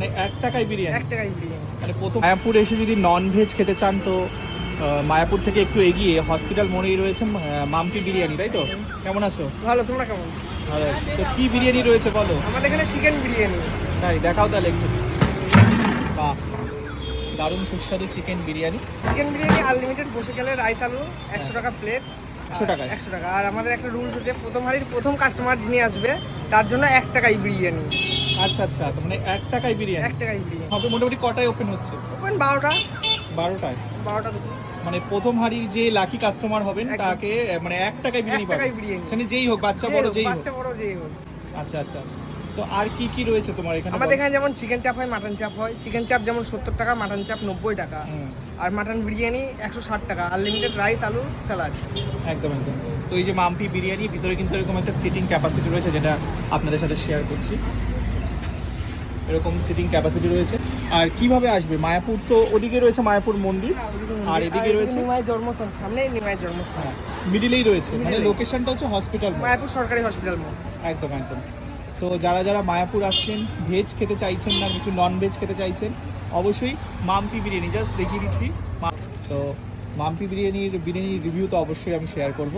মানে 1 টাকায় বিরিয়ানি? 1 টাকায় বিরিয়ানি। মানে প্রথম মায়াপুর এসে যদি নন ভেজ খেতে চান তো মায়াপুর থেকে একটু এগিয়ে হসপিটাল মোড়েই রয়েছে মাম্পি বিরিয়ানি, তাই তো? কেমন আছো? ভালো, তোমরা কেমন? ভালো আছি। তো কি বিরিয়ানি রয়েছে বলো? আমাদের এখানে চিকেন বিরিয়ানি। তাই দেখাও তাহলে একটু। বাহ, দারুণ সুস্বাদু chicken biryani. Chicken biryani unlimited বসে গেলে রাইস আলু 100 টাকা প্লেট। 100 টাকায়? 100 টাকা। আর আমাদের একটা রুলস আছে, প্রথম হাড়ির প্রথম কাস্টমার যিনি আসবে তার জন্য 1 টাকাই বিরিয়ানি। আচ্ছা আচ্ছা, তো মানে 1 টাকায় বিরিয়ানি 1 টাকাই বিরিয়ানি। হবে। মোটামুটি কটায় ওপেন হচ্ছে? ওপেন 12টা। 12টায়? 12টা দুপুর। মানে প্রথম হাড়ির যে লাকি কাস্টমার হবেন একদম। তাকে মানে 1 টাকায় বিরিয়ানি 1 টাকায় পাবে? বিরিয়ানি। সেটা যেই হোক, বাচ্চা বড় যেই হোক? বাচ্চা বড় যেই হোক। আচ্ছা আচ্ছা। তো আর কি কি রয়েছে তোমার এখানে? আমাদের এখানে যেমন চিকেন চাপ হয়, মাটন চাপ হয়। চিকেন চাপ যেমন 70 টাকা, মাটন চাপ 90 টাকা। আর মাটন বিরিয়ানি 160 টাকা, আনলিমিটেড রাইস আলু স্যালাড। একদম একদম। তো এই যে মাম্পি বিরিয়ানি ভিতরে কিন্তু এরকম একটা সিটিং ক্যাপাসিটি রয়েছে, যেটা আপনাদের সাথে শেয়ার করছি। এরকম সিটিং ক্যাপাসিটি রয়েছে। আর কিভাবে আসবে? মায়াপুর তো ওদিকে রয়েছে মায়াপুর মন্দির, আর এদিকে রয়েছে নিমাই জন্মস্থান, সামনে নিমাই জন্মস্থান। মিডিলেই রয়েছে, মানে মিডিলেই। লোকেশনটা হচ্ছে হসপিটাল। মায়াপুর সরকারি হসপিটাল মোড়। একদম একদম। তো যারা যারা মায়াপুর আসছেন, ভেজ খেতে চাইছেন না একটু নন ভেজ খেতে চাইছেন, অবশ্যই মাম্পি বিরিয়ানি, জাস্ট দেখিয়ে দিচ্ছি। তো মাম্পি বিরিয়ানির রিভিউ তো অবশ্যই আমি শেয়ার করব।